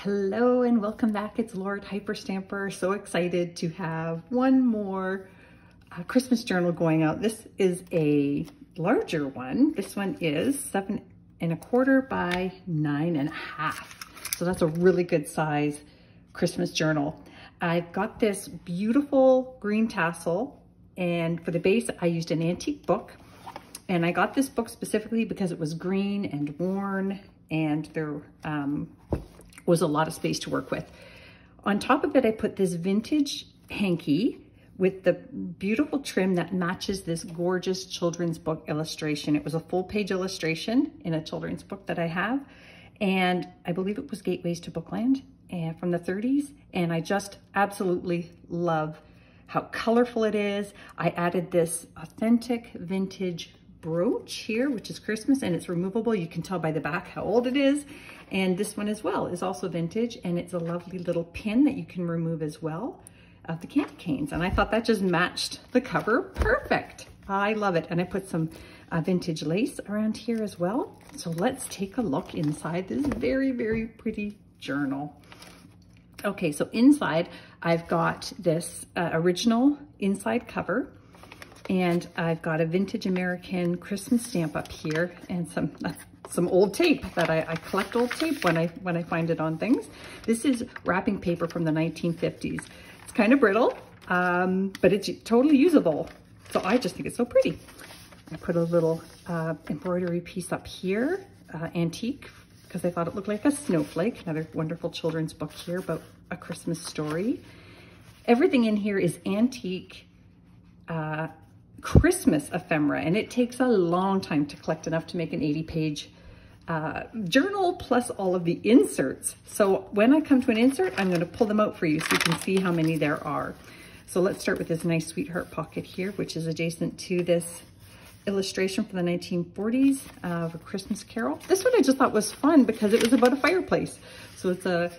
Hello and welcome back. It's Laura at Hyperstamper. So excited to have one more Christmas journal going out. This is a larger one. This one is 7¼ by 9½. So that's a really good size Christmas journal. I've got this beautiful green tassel, and for the base I used an antique book. And I got this book specifically because it was green and worn, and there was a lot of space to work with. On top of it, I put this vintage hanky with the beautiful trim that matches this gorgeous children's book illustration. It was a full page illustration in a children's book that I have. And I believe it was Gateways to Bookland and from the 30s. And I just absolutely love how colorful it is. I added this authentic vintage brooch here, which is Christmas, and it's removable. You can tell by the back how old it is. And this one as well is also vintage, and it's a lovely little pin that you can remove as well of the candy canes. And I thought that just matched the cover perfect. I love it. And I put some vintage lace around here as well. So let's take a look inside this very, very pretty journal. Okay, so inside I've got this original inside cover, and I've got a vintage American Christmas stamp up here, and some old tape that I collect old tape when I find it on things. This is wrapping paper from the 1950s. It's kind of brittle, but it's totally usable. So I just think it's so pretty. I put a little embroidery piece up here, antique, because I thought it looked like a snowflake. Another wonderful children's book here about a Christmas story. Everything in here is antique Christmas ephemera, and it takes a long time to collect enough to make an 80-page journal, plus all of the inserts. So when I come to an insert, I'm going to pull them out for you so you can see how many there are. So let's start with this nice sweetheart pocket here, which is adjacent to this illustration from the 1940s of A Christmas Carol. This one I just thought was fun because it was about a fireplace. So it's a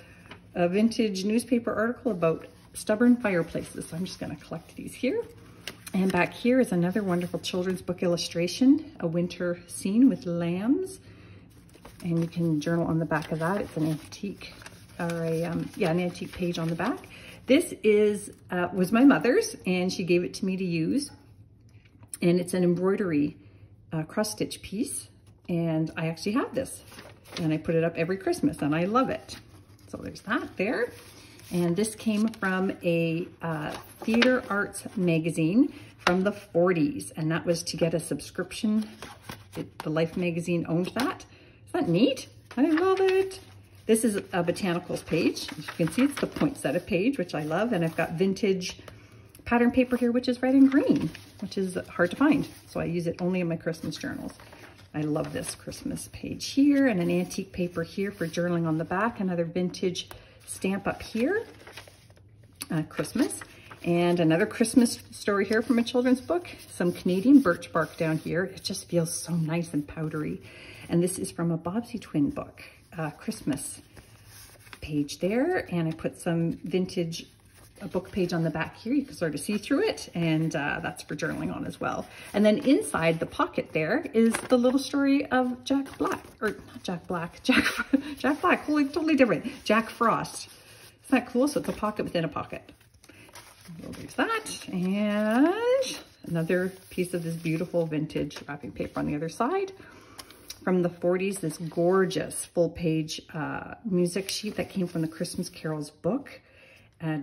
vintage newspaper article about stubborn fireplaces. So I'm just going to collect these here. And back here is another wonderful children's book illustration, a winter scene with lambs. And you can journal on the back of that. It's an antique, or an antique page on the back. This was my mother's, and she gave it to me to use. And it's an embroidery cross-stitch piece. And I actually have this. And I put it up every Christmas, and I love it. So there's that there. And this came from a theater arts magazine from the 40s. And that was to get a subscription. The Life magazine owned that. Isn't that neat? I love it. This is a botanicals page. As you can see, it's the poinsettia page, which I love. And I've got vintage pattern paper here, which is red and green, which is hard to find. So I use it only in my Christmas journals. I love this Christmas page here, and an antique paper here for journaling on the back. Another vintage stamp up here, Christmas, and another Christmas story here from a children's book. Some Canadian birch bark down here. It just feels so nice and powdery. And this is from a Bobbsey twin book, Christmas page there. And I put some vintage book page on the back here. You can sort of see through it, and that's for journaling on as well. And then inside the pocket there is the little story of Jack Black, or not Jack Black, Jack Black, totally different, Jack Frost. Isn't that cool? So it's a pocket within a pocket. So there's that, and another piece of this beautiful vintage wrapping paper on the other side. From the 40s, this gorgeous full page music sheet that came from the Christmas Carols book.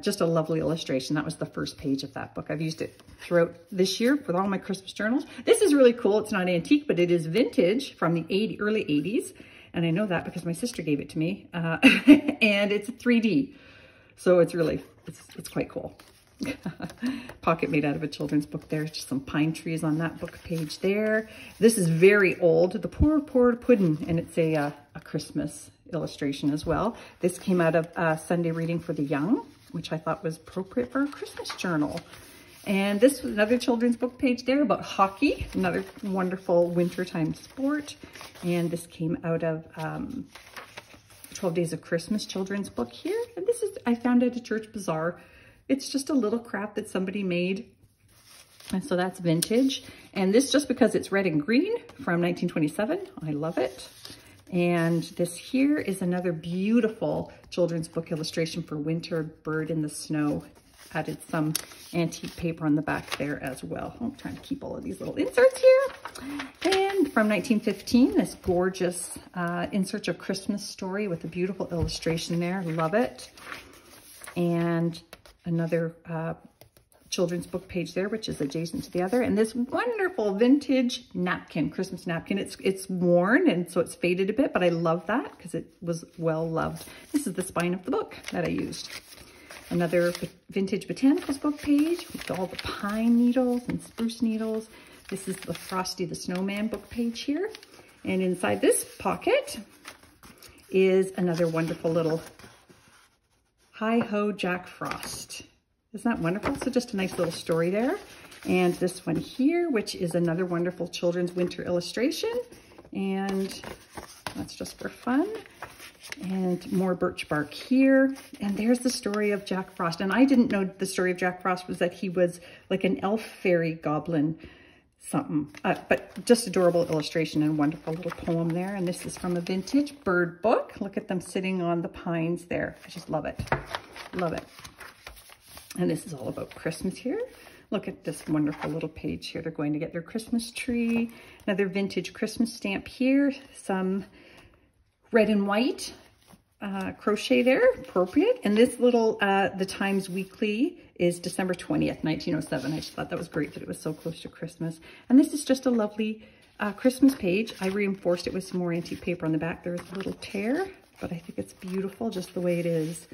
Just a lovely illustration. That was the first page of that book. I've used it throughout this year with all my Christmas journals. This is really cool. It's not antique, but it is vintage from the early 80s. And I know that because my sister gave it to me. And it's 3D. So it's quite cool. Pocket made out of a children's book there. Just some pine trees on that book page there. This is very old. The Poor Puddin', and it's a Christmas illustration as well. This came out of Sunday Reading for the Young, which I thought was appropriate for a Christmas journal. And this was another children's book page there about hockey, another wonderful wintertime sport. And this came out of 12 Days of Christmas children's book here. And this is, I found at a church bazaar. It's just a little craft that somebody made. And so that's vintage. And this, just because it's red and green from 1927, I love it. And this here is another beautiful children's book illustration for winter, bird in the snow. Added some antique paper on the back there as well. I'm trying to keep all of these little inserts here. And from 1915, this gorgeous In Search of Christmas story with a beautiful illustration there. Love it. And another children's book page there, which is adjacent to the other. And this wonderful vintage napkin, Christmas napkin. It's worn and so it's faded a bit, but I love that because it was well loved. This is the spine of the book that I used. Another vintage botanicals book page with all the pine needles and spruce needles. This is the Frosty the Snowman book page here. And inside this pocket is another wonderful little Hi-Ho Jack Frost. Isn't that wonderful? So just a nice little story there. And this one here, which is another wonderful children's winter illustration. And that's just for fun. And more birch bark here. And there's the story of Jack Frost. And I didn't know the story of Jack Frost was that he was like an elf fairy goblin something. But just adorable illustration and wonderful little poem there. And this is from a vintage bird book. Look at them sitting on the pines there. I just love it. Love it. And this is all about Christmas here. Look at this wonderful little page here. They're going to get their Christmas tree. Another vintage Christmas stamp here. Some red and white crochet there, appropriate. And this little, the Times Weekly is December 20th, 1907. I just thought that was great that it was so close to Christmas. And this is just a lovely Christmas page. I reinforced it with some more antique paper on the back. There's a little tear, but I think it's beautiful just the way it is.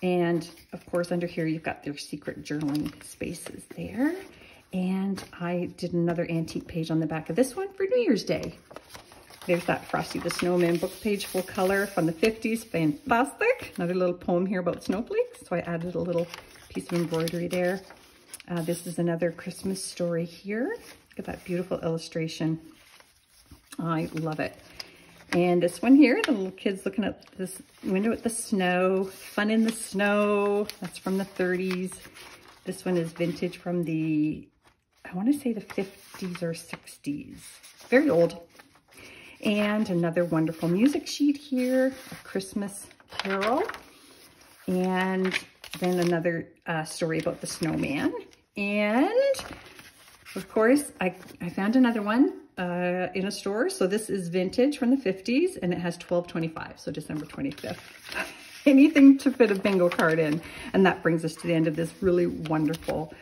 And of course, under here, you've got their secret journaling spaces there. And I did another antique page on the back of this one for New Year's Day. There's that Frosty the Snowman book page, full color from the 50s. Fantastic. Another little poem here about snowflakes. So I added a little piece of embroidery there. This is another Christmas story here. Look at that beautiful illustration. I love it. And this one here, the little kids looking at this window at the snow. Fun in the snow. That's from the 30s. This one is vintage from the, I want to say the 50s or 60s. Very old. And another wonderful music sheet here, a Christmas Carol. And then another story about the snowman. And of course, I found another one in a store. So this is vintage from the 50s and it has 12/25, so December 25th. Anything to fit a bingo card in. And that brings us to the end of this really wonderful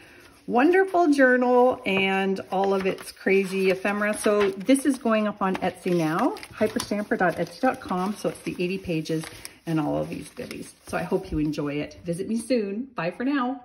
journal and all of its crazy ephemera. So this is going up on Etsy now, hyperstamper.etsy.com. So it's the 80 pages and all of these goodies. So I hope you enjoy it. Visit me soon. Bye for now.